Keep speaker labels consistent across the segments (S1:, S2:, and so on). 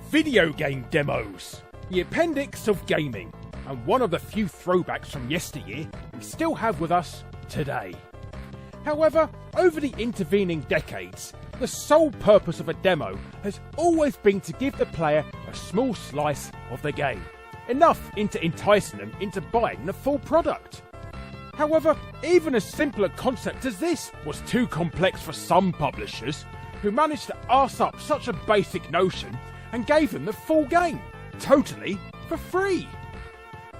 S1: video game demos, the appendix of gaming, and one of the few throwbacks from yesteryear we still have with us today. However, over the intervening decades, the sole purpose of a demo has always been to give the player a small slice of the game, enough into enticing them into buying the full product. However, even a simpler concept as this was too complex for some publishers, who managed to arse up such a basic notion and gave them the full game, totally for free.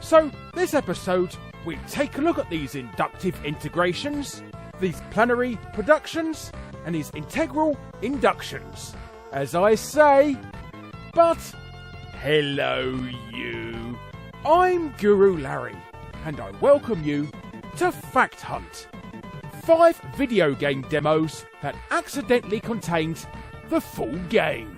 S1: So this episode, we take a look at these inductive integrations, these plenary productions, and these integral inductions. As I say, but hello you, I'm Guru Larry, and I welcome you to Fact Hunt. 5 video game demos that accidentally contained the full game.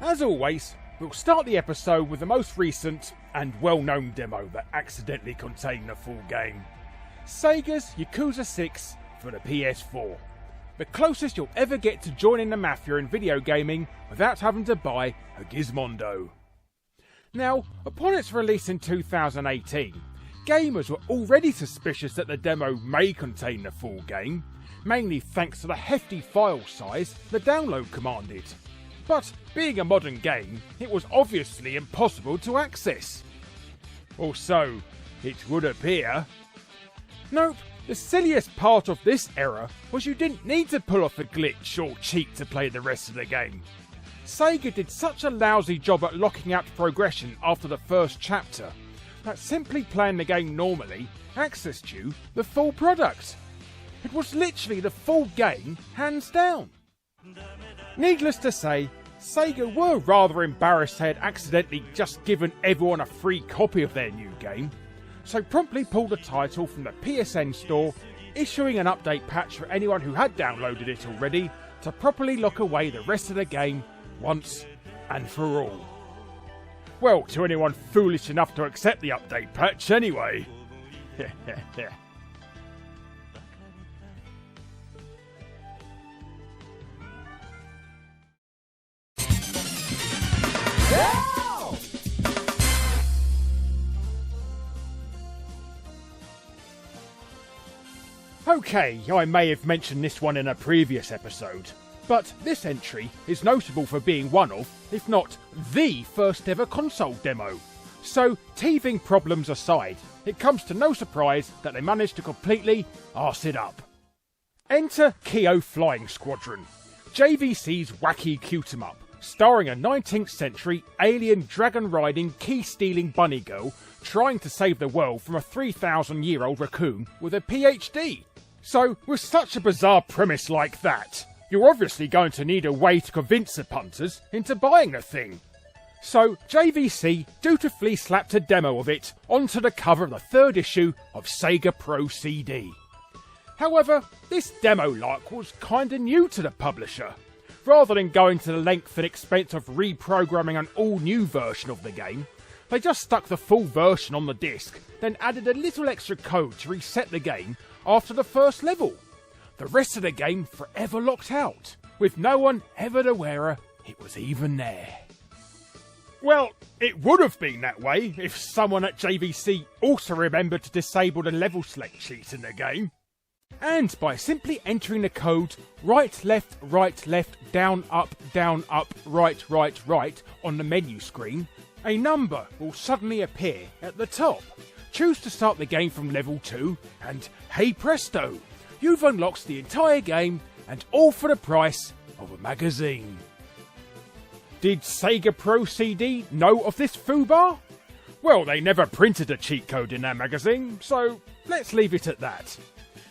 S1: As always, we'll start the episode with the most recent and well-known demo that accidentally contained the full game. Sega's Yakuza 6 for the PS4. The closest you'll ever get to joining the mafia in video gaming without having to buy a Gizmondo. Now, upon its release in 2018, gamers were already suspicious that the demo may contain the full game, mainly thanks to the hefty file size the download commanded. But being a modern game, it was obviously impossible to access. Or so it would appear. Nope, the silliest part of this error was you didn't need to pull off a glitch or cheat to play the rest of the game. Sega did such a lousy job at locking out progression after the first chapter that simply playing the game normally accessed you the full product. It was literally the full game, hands down. Needless to say, Sega were rather embarrassed they had accidentally just given everyone a free copy of their new game, so promptly pulled the title from the PSN store, issuing an update patch for anyone who had downloaded it already to properly lock away the rest of the game once and for all. Well, to anyone foolish enough to accept the update patch anyway. Okay, I may have mentioned this one in a previous episode, but this entry is notable for being one of, if not the first ever console demo. So, teething problems aside, it comes to no surprise that they managed to completely arse it up. Enter Kyo Flying Squadron, JVC's wacky cute-em-up, starring a 19th century alien dragon-riding key-stealing bunny girl trying to save the world from a 3,000-year-old raccoon with a PhD. So, with such a bizarre premise like that, you're obviously going to need a way to convince the punters into buying the thing. So, JVC dutifully slapped a demo of it onto the cover of the 3rd issue of Sega Pro CD. However, this demo lark was kinda new to the publisher. Rather than going to the length and expense of reprogramming an all-new version of the game, they just stuck the full version on the disc, then added a little extra code to reset the game after the first level. The rest of the game forever locked out, with no one ever aware it was even there. Well, it would have been that way if someone at JVC also remembered to disable the level select sheet in the game. And by simply entering the code right, left, down, up, right on the menu screen, a number will suddenly appear at the top. Choose to start the game from level 2, and hey presto, you've unlocked the entire game, and all for the price of a magazine. Did Sega Pro CD know of this foobar? Well, they never printed a cheat code in their magazine, so let's leave it at that.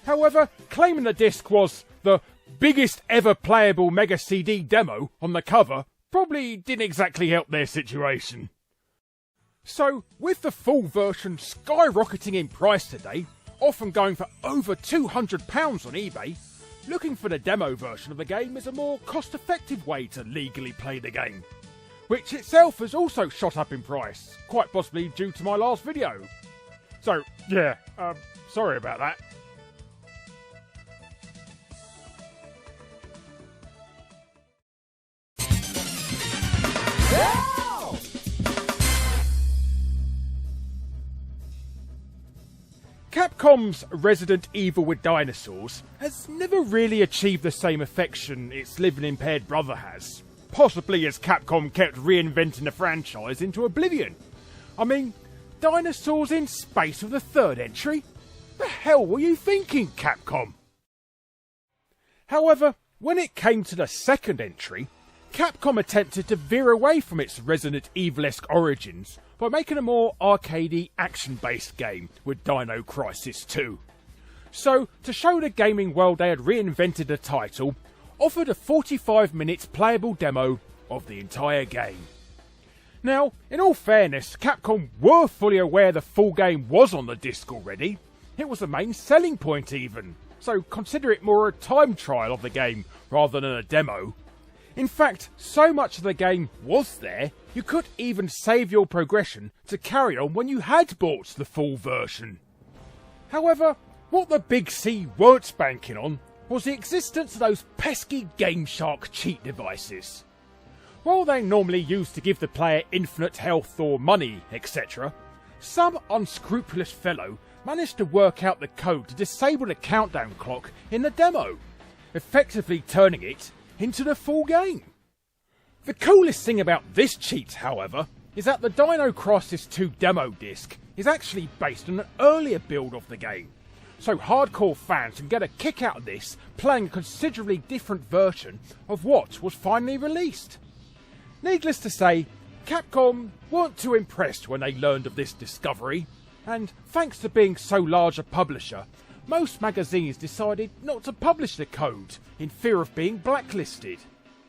S1: However, claiming the disc was the biggest ever playable Mega CD demo on the cover probably didn't exactly help their situation. So, with the full version skyrocketing in price today, often going for over £200 on eBay, looking for the demo version of the game is a more cost-effective way to legally play the game. which itself has also shot up in price, quite possibly due to my last video. So, yeah, sorry about that. Capcom's Resident Evil with dinosaurs has never really achieved the same affection its living impaired brother has, possibly as Capcom kept reinventing the franchise into oblivion. I mean, dinosaurs in space with the third entry? The hell were you thinking, Capcom? However, when it came to the second entry, Capcom attempted to veer away from its Resident Evil-esque origins by making a more arcadey, action-based game with Dino Crisis 2. So, to show the gaming world they had reinvented the title, offered a 45-minute playable demo of the entire game. Now, in all fairness, Capcom were fully aware the full game was on the disc already. It was the main selling point even, so consider it more a time trial of the game rather than a demo. In fact, so much of the game was there, you could even save your progression to carry on when you had bought the full version. However, what the Big C weren't banking on was the existence of those pesky Game Shark cheat devices. While they normally used to give the player infinite health or money, etc., some unscrupulous fellow managed to work out the code to disable the countdown clock in the demo, effectively turning it into the full game. The coolest thing about this cheat, however, is that the Dino Crisis 2 demo disc is actually based on an earlier build of the game, so hardcore fans can get a kick out of this playing a considerably different version of what was finally released. Needless to say, Capcom weren't too impressed when they learned of this discovery, and thanks to being so large a publisher, most magazines decided not to publish the code in fear of being blacklisted.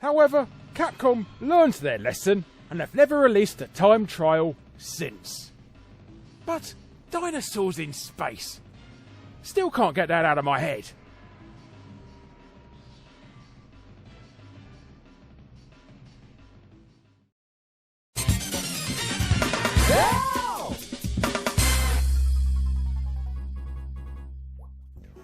S1: However, Capcom learned their lesson and have never released a time trial since. But dinosaurs in space. Still can't get that out of my head.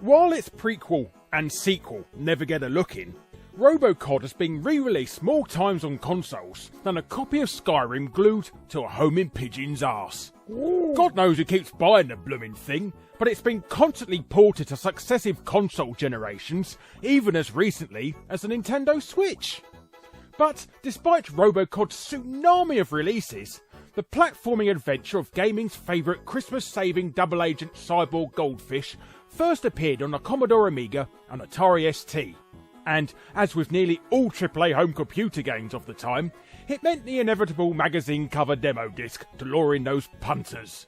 S1: While its prequel and sequel never get a look in, Robocod has been re-released more times on consoles than a copy of Skyrim glued to a homing pigeon's arse. God knows who keeps buying the blooming thing, but it's been constantly ported to successive console generations, even as recently as the Nintendo Switch. But despite Robocod's tsunami of releases, the platforming adventure of gaming's favourite Christmas-saving double-agent cyborg goldfish first appeared on the Commodore Amiga and Atari ST, and as with nearly all AAA home computer games of the time, it meant the inevitable magazine cover demo disc to lure in those punters.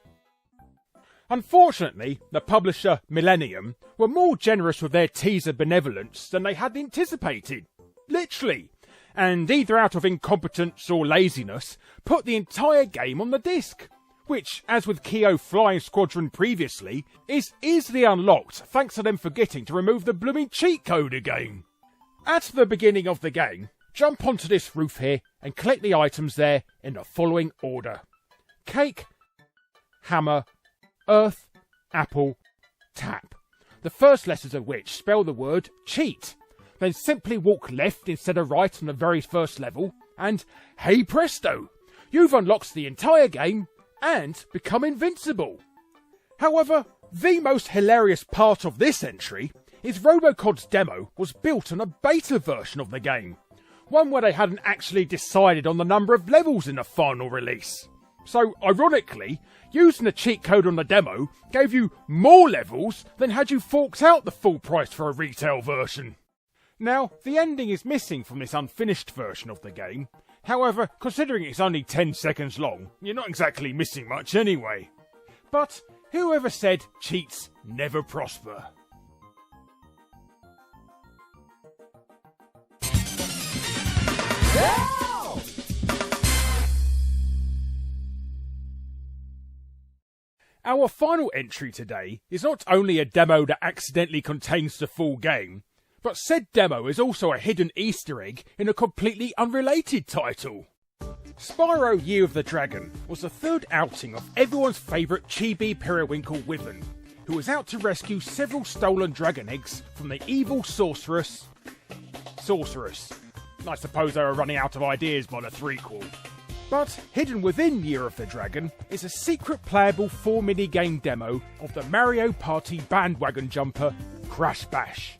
S1: Unfortunately, the publisher Millennium were more generous with their teaser benevolence than they had anticipated, literally, and either out of incompetence or laziness, put the entire game on the disc, which, as with Kyo Flying Squadron previously, is easily unlocked thanks to them forgetting to remove the blooming cheat code again. At the beginning of the game, jump onto this roof here and collect the items there in the following order: cake, hammer, earth, apple, tap, the first letters of which spell the word cheat. Then simply walk left instead of right on the very first level, and hey presto, you've unlocked the entire game and become invincible. However, the most hilarious part of this entry is Robocod's demo was built on a beta version of the game, one where they hadn't actually decided on the number of levels in the final release. So, ironically, using the cheat code on the demo gave you more levels than had you forked out the full price for a retail version. Now, the ending is missing from this unfinished version of the game. However, considering it's only 10 seconds long, you're not exactly missing much anyway. But whoever said cheats never prosper? Our final entry today is not only a demo that accidentally contains the full game, but said demo is also a hidden Easter egg in a completely unrelated title. Spyro Year of the Dragon was the third outing of everyone's favourite chibi periwinkle Wyvern, who was out to rescue several stolen dragon eggs from the evil sorceress. I suppose they were running out of ideas by the threequel. But hidden within Year of the Dragon is a secret playable 4-minigame demo of the Mario Party bandwagon jumper, Crash Bash.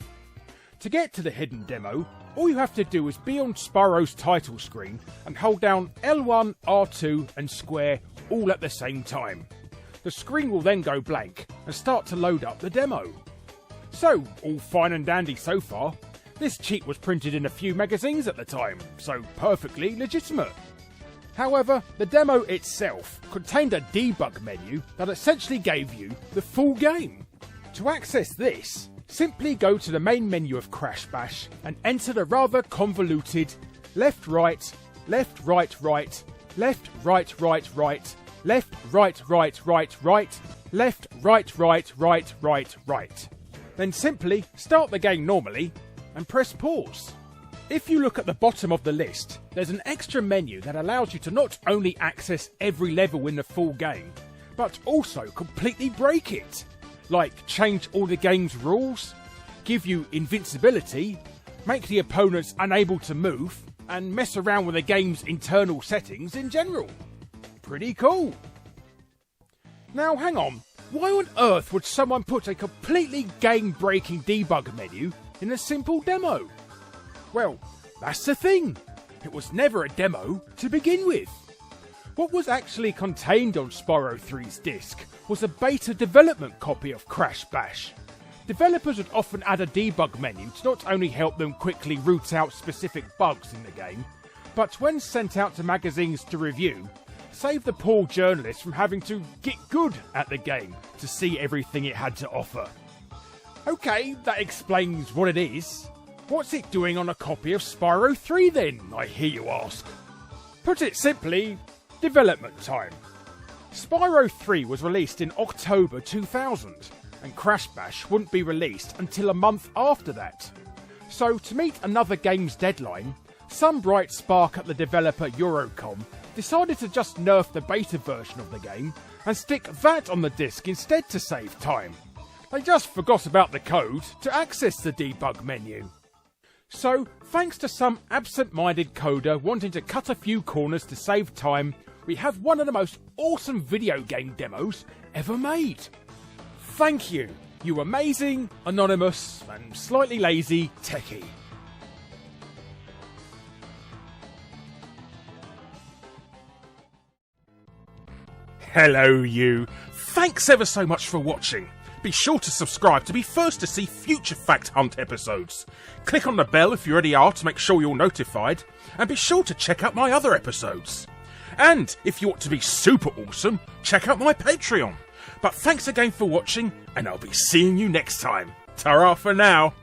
S1: To get to the hidden demo, all you have to do is be on Spyro's title screen and hold down L1, R2 and square all at the same time. The screen will then go blank and start to load up the demo. So, all fine and dandy so far. This cheat was printed in a few magazines at the time, so perfectly legitimate. However, the demo itself contained a debug menu that essentially gave you the full game. To access this, simply go to the main menu of Crash Bash and enter the rather convoluted left right, left right right, left right right right, left right right right right, left right right right right right. Then simply start the game normally and press pause. If you look at the bottom of the list, there's an extra menu that allows you to not only access every level in the full game, but also completely break it. Like change all the game's rules, give you invincibility, make the opponents unable to move, and mess around with the game's internal settings in general. Pretty cool. Now hang on, why on earth would someone put a completely game-breaking debug menu in a simple demo? Well, that's the thing. It was never a demo to begin with. What was actually contained on Spyro 3's disc was a beta development copy of Crash Bash. Developers would often add a debug menu to not only help them quickly root out specific bugs in the game, but when sent out to magazines to review, save the poor journalists from having to get good at the game to see everything it had to offer. Okay, that explains what it is. What's it doing on a copy of Spyro 3 then, I hear you ask? Put it simply, development time. Spyro 3 was released in October 2000, and Crash Bash wouldn't be released until a month after that. So to meet another game's deadline, some bright spark at the developer Eurocom decided to just nerf the beta version of the game and stick that on the disc instead to save time. They just forgot about the code to access the debug menu. So, thanks to some absent-minded coder wanting to cut a few corners to save time, we have one of the most awesome video game demos ever made. Thank you, you amazing, anonymous, and slightly lazy techie. Hello you, thanks ever so much for watching. Be sure to subscribe to be first to see future Fact Hunt episodes. Click on the bell if you already are to make sure you're notified, and be sure to check out my other episodes. And if you want to be super awesome, check out my Patreon. But thanks again for watching, and I'll be seeing you next time. Ta-ra for now.